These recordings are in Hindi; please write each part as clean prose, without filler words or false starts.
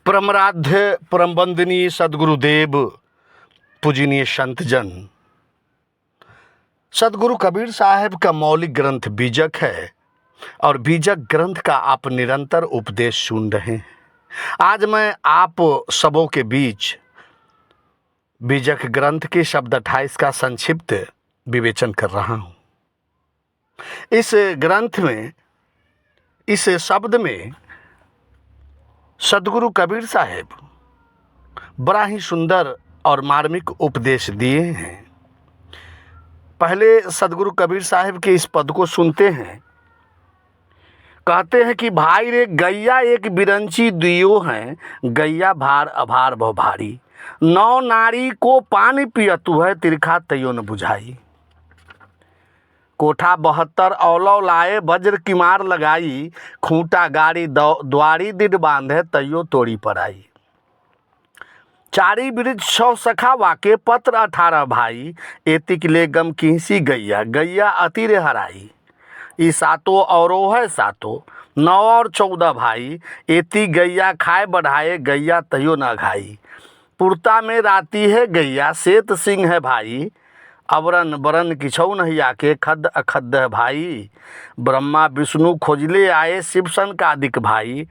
परमराध्य परम वंदनीय सदगुरुदेव पूजनीय संतजन, सदगुरु कबीर साहब का मौलिक ग्रंथ बीजक है और बीजक ग्रंथ का आप निरंतर उपदेश सुन रहे हैं। आज मैं आप सबों के बीच बीजक ग्रंथ के शब्द 28 का संक्षिप्त विवेचन कर रहा हूँ। इस ग्रंथ में, इस शब्द में सदगुरु कबीर साहब बड़ा ही सुंदर और मार्मिक उपदेश दिए हैं। पहले सदगुरु कबीर साहब के इस पद को सुनते हैं। कहते हैं कि भाई रे गैया एक बिरंची दियो हैं, गैया भार अभार भव भारी, नौ नारी को पानी पियतु है, तिरखा तैयो न बुझाई। कोठा 72 औलौ लाए, वज्र की मार लगाई, खूंटा गाड़ी द्वारी दिड बांधे, तैयो तोड़ी पर आई। चारी वृक्ष 100 सखा वाके, पत्र 18 भाई, एतिक ले गम किंसी गैया, गैया अति रे हराई। ई सातों औरो है सातों, 9 और 14 भाई, एति गैया खाए बढ़ाए, गैया तैयो न घाई। पुरता में राती है गैया, सेत सिंह है भाई, अवरन बरन किछौ नहीं आके, खद अखद है भाई। ब्रह्मा विष्णु खोजले आए, शिव सन का अधिक भाई,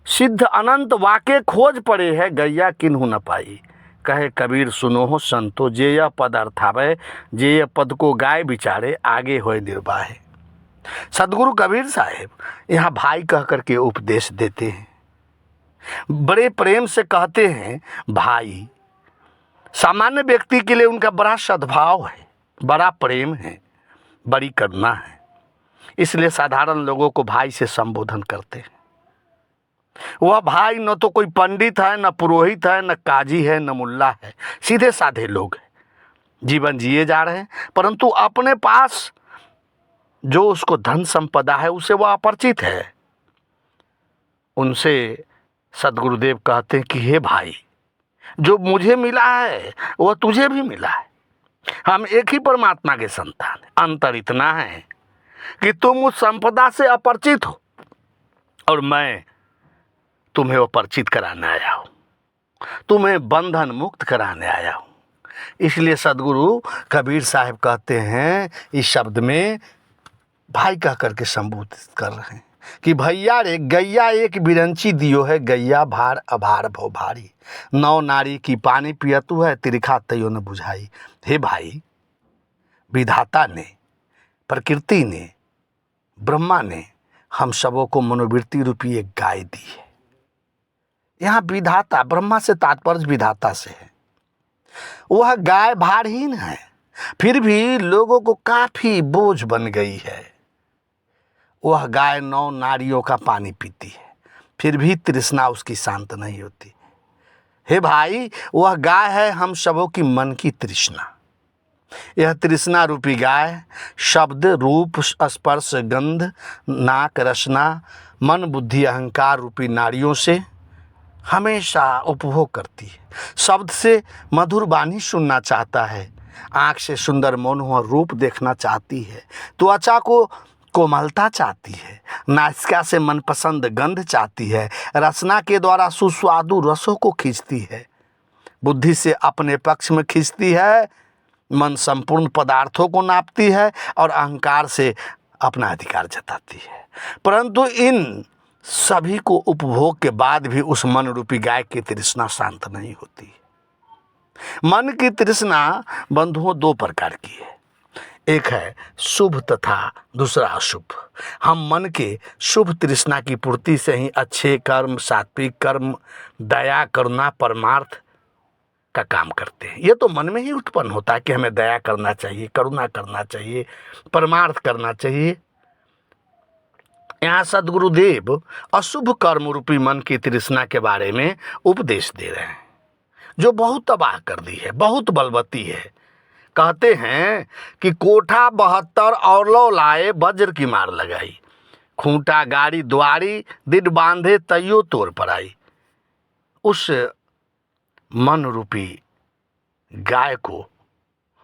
सिद्ध अनंत वाके खोज पड़े है, गैया किन्हु न पाई। कहे कबीर सुनो हो संतो, जे यह पद अर्थावे, जे यह पद को गाय बिचारे, आगे होए निर्वाहे। सदगुरु कबीर साहब यहाँ भाई कह करके उपदेश देते हैं। बड़े प्रेम से कहते हैं भाई। सामान्य व्यक्ति के लिए उनका बड़ा सद्भाव है, बड़ा प्रेम है, बड़ी करुणा है, इसलिए साधारण लोगों को भाई से संबोधन करते हैं। वह भाई न तो कोई पंडित है, न पुरोहित है, न काजी है, न मुल्ला है, सीधे साधे लोग हैं, जीवन जिए जा रहे हैं, परंतु अपने पास जो उसको धन संपदा है उसे वह अपरिचित है। उनसे सदगुरुदेव कहते हैं कि हे भाई, जो मुझे मिला है वह तुझे भी मिला है। हम एक ही परमात्मा के संतान हैं। अंतर इतना है कि तुम उस संपदा से अपरिचित हो और मैं तुम्हें वो परिचित कराने आया हूँ, तुम्हें बंधन मुक्त कराने आया हूँ। इसलिए सदगुरु कबीर साहब कहते हैं, इस शब्द में भाई कह करके संबोधित कर रहे हैं कि भैया रे गैया एक बिरंची दियो है, गैया भार अभार भव भारी, 9 नारी की पानी पियतु है, तिरखा तैयो न बुझाई। हे भाई, विधाता ने, प्रकृति ने, ब्रह्मा ने हम सबों को मनोवृत्ति रूपी एक गाय दी है। यहाँ विधाता, ब्रह्मा से तात्पर्य विधाता से है। वह गाय भारहीन है, फिर भी लोगों को काफी बोझ बन गई है। वह गाय 9 नारियों का पानी पीती है, फिर भी तृष्णा उसकी शांत नहीं होती। हे भाई, वह गाय है हम सबों की मन की तृष्णा। यह तृष्णा रूपी गाय शब्द, रूप, स्पर्श, गंध, नाक, रसना, मन, बुद्धि, अहंकार रूपी नारियों से हमेशा उपभोग करती है। शब्द से मधुर वाणी सुनना चाहता है, आँख से सुंदर मनोहर रूप देखना चाहती है, त्वचा को कोमलता चाहती है, नासिका से मनपसंद गंध चाहती है, रसना के द्वारा सुस्वादु रसों को खींचती है, बुद्धि से अपने पक्ष में खींचती है, मन संपूर्ण पदार्थों को नापती है और अहंकार से अपना अधिकार जताती है। परंतु इन सभी को उपभोग के बाद भी उस मन रूपी गाय की तृष्णा शांत नहीं होती। मन की तृष्णा बंधुओं 2 प्रकार की है, एक है शुभ तथा दूसरा अशुभ। हम मन के शुभ तृष्णा की पूर्ति से ही अच्छे कर्म, सात्विक कर्म, दया, करुणा, परमार्थ का काम करते हैं। ये तो मन में ही उत्पन्न होता है कि हमें दया करना चाहिए, करुणा करना चाहिए, परमार्थ करना चाहिए। यहाँ सदगुरुदेव अशुभ कर्म रूपी मन की तृष्णा के बारे में उपदेश दे रहे हैं, जो बहुत तबाह कर दी है, बहुत बलवती है। कहते हैं कि कोठा 72 औलौ लाए, वज्र की मार लगाई, खूंटा गाड़ी द्वारी दिड बांधे, तैयो तोड़ पर आई। उस मन रूपी गाय को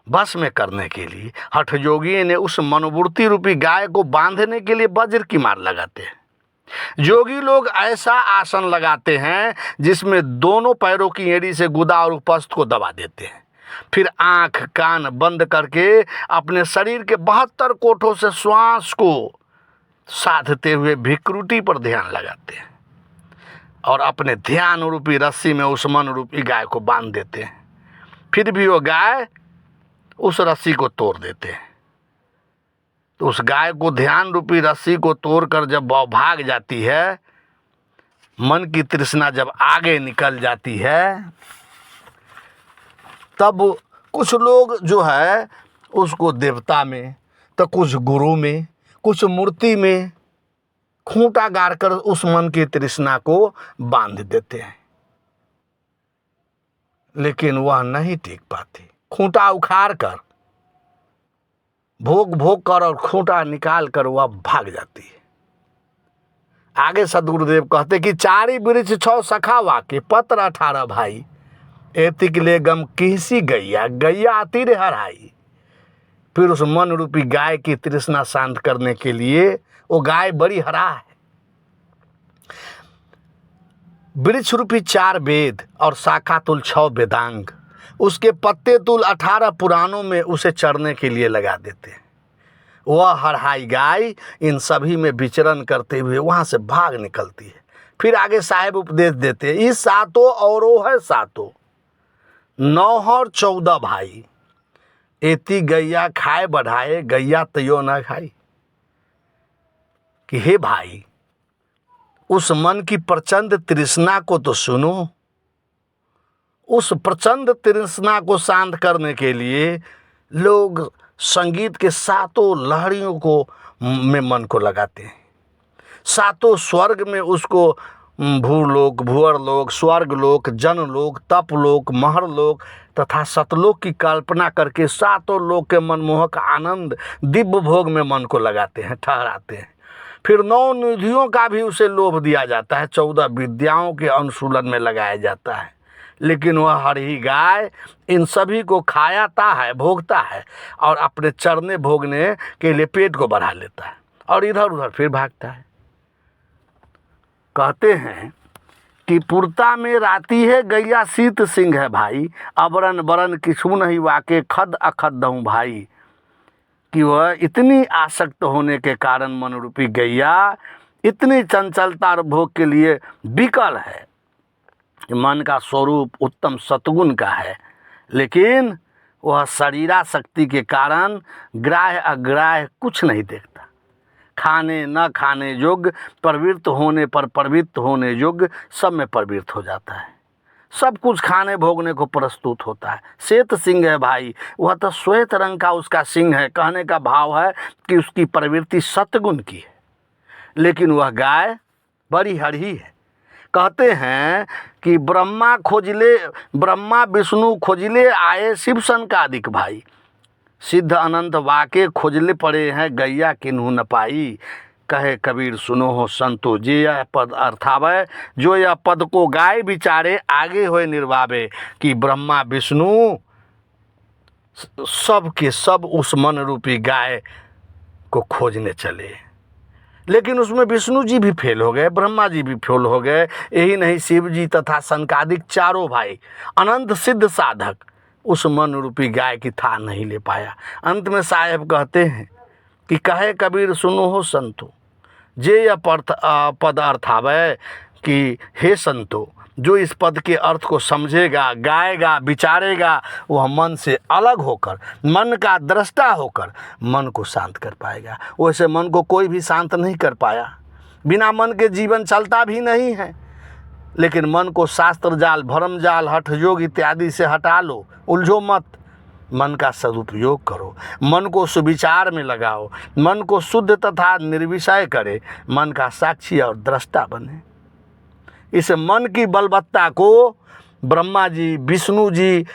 बस में करने के लिए हठ योगी ने उस मनोवृत्ति रूपी गाय को बांधने के लिए वज्र की मार लगाते हैं। योगी लोग ऐसा आसन लगाते हैं जिसमें दोनों पैरों की एड़ी से गुदा और उपस्थ को दबा देते हैं। फिर आंख कान बंद करके अपने शरीर के 72 कोठों से श्वास को साधते हुए भिक्रुटी पर ध्यान लगाते हैं और अपने ध्यान रूपी रस्सी में उस मन रूपी गाय को बांध देते हैं। फिर भी वो गाय उस रस्सी को तोड़ देते हैं। तो उस गाय को ध्यान रूपी रस्सी को तोड़कर जब वह भाग जाती है, मन की तृष्णा जब आगे निकल जाती है, तब कुछ लोग जो है उसको देवता में, तो कुछ गुरु में, कुछ मूर्ति में खूंटा गाड़कर उस मन की तृष्णा को बांध देते हैं। लेकिन वह नहीं टिक पाती। खूंटा उखाड़ कर, भोग भोग कर और खूंटा निकाल कर वह भाग जाती है। आगे सदगुरुदेव कहते कि चारी वृक्ष 6 सखा वाके, पत्र 18 भाई, एतिक ले गम किसी गैया, गैया आती रे हराई। फिर उस मन रूपी गाय की तृष्णा शांत करने के लिए वो गाय बड़ी हरा है। वृक्ष रूपी 4 वेद और शाखा तुल 6 वेदांग, उसके पत्ते तुल 18 पुराणों में उसे चरने के लिए लगा देते हैं। वह हरहाई गाय इन सभी में विचरण करते हुए वहां से भाग निकलती है। फिर आगे साहेब उपदेश देते हैं, इस सातों औरों है सातों, 9 और 14 भाई, एती गैया खाए बढ़ाए, गैया तयो न खाई। कि हे भाई, उस मन की प्रचंड तृष्णा को तो सुनो। उस प्रचंड तृष्णा को शांत करने के लिए लोग संगीत के 7 लहरियों को में मन को लगाते हैं। 7 स्वर्ग में उसको भूलोक, भुअरलोक, स्वर्गलोक, जनलोक, तपलोक, महरलोक तथा सतलोक की कल्पना करके 7 लोक के मनमोहक आनंद दिव्य भोग में मन को लगाते हैं, ठहराते हैं। फिर 9 निधियों का भी उसे लोभ दिया जाता है, 14 विद्याओं के अनुशूलन में लगाया जाता है। लेकिन वह हरही गाय इन सभी को खायाता है, भोगता है और अपने चरने भोगने के लिए पेट को बढ़ा लेता है और इधर उधर फिर भागता है। कहते हैं कि पुरता में राती है गैया शीत सिंह है भाई, अबरन बरन किछु नहीं वाके खद अखद दऊं भाई। कि वह इतनी आसक्त होने के कारण मन रूपी गैया इतनी चंचलता और भोग के लिए विकल है। मन का स्वरूप उत्तम सतगुण का है, लेकिन वह शरीरासक्ति के कारण ग्राह्य अग्राह्य कुछ नहीं देखता। खाने न खाने योग्य, प्रवृत्त होने पर प्रवृत्त होने योग्य सब में प्रवृत्त हो जाता है। सब कुछ खाने भोगने को प्रस्तुत होता है। श्वेत सिंह है भाई, वह तो श्वेत रंग का उसका सिंह है। कहने का भाव है कि उसकी प्रवृत्ति सतगुण की है, लेकिन वह गाय बड़ी हरही है। कहते हैं कि ब्रह्मा विष्णु खोजले आए शिव सनकादिक भाई, सिद्ध अनंत वाके खोजले पड़े हैं गैया किन्हू न पाई। कहे कबीर सुनो हो संतो, जे यह पद अर्थावय, जो यह पद को गाय बिचारे आगे होए निर्वावे। कि ब्रह्मा विष्णु सब के सब उस मन रूपी गाय को खोजने चले, लेकिन उसमें विष्णु जी भी फेल हो गए, ब्रह्मा जी भी फेल हो गए। यही नहीं, शिव जी तथा सनकादिक 4 भाई अनंत सिद्ध साधक उस मन रूपी गाय की था नहीं ले पाया। अंत में साहेब कहते हैं कि कहे कबीर सुनो हो संतो, जे यह पद अर्थावय। कि हे संतो, जो इस पद के अर्थ को समझेगा, गाएगा, विचारेगा, वह मन से अलग होकर, मन का दृष्टा होकर मन को शांत कर पाएगा। वैसे मन को कोई भी शांत नहीं कर पाया, बिना मन के जीवन चलता भी नहीं है। लेकिन मन को शास्त्र जाल, भरम जाल, हठ योग इत्यादि से हटा लो, उलझो मत, मन का सदुपयोग करो, मन को सुविचार में लगाओ, मन को शुद्ध तथा निर्विषय करे, मन का साक्षी और दृष्टा बने। इस मन की बलवत्ता को ब्रह्मा जी, विष्णु जी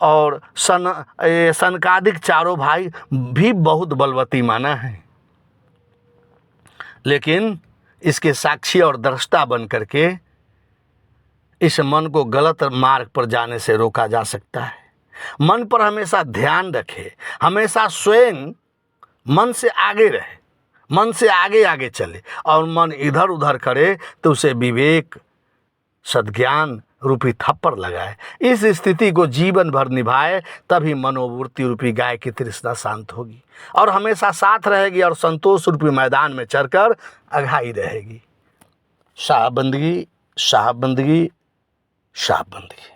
और सनकादिक 4 भाई भी बहुत बलवती माना है, लेकिन इसके साक्षी और दृष्टा बन करके इस मन को गलत मार्ग पर जाने से रोका जा सकता है। मन पर हमेशा ध्यान रखे, हमेशा स्वयं मन से आगे रहे मन से आगे आगे चले और मन इधर उधर करे तो उसे विवेक सद्ज्ञान रूपी थप्पड़ लगाए। इस स्थिति को जीवन भर निभाए, तभी मनोवृत्ति रूपी गाय की तृष्णा शांत होगी और हमेशा साथ रहेगी और संतोष रूपी मैदान में चरकर अघाई रहेगी। शाह बंदगी, शाह बंदगी, शाह बंदगी।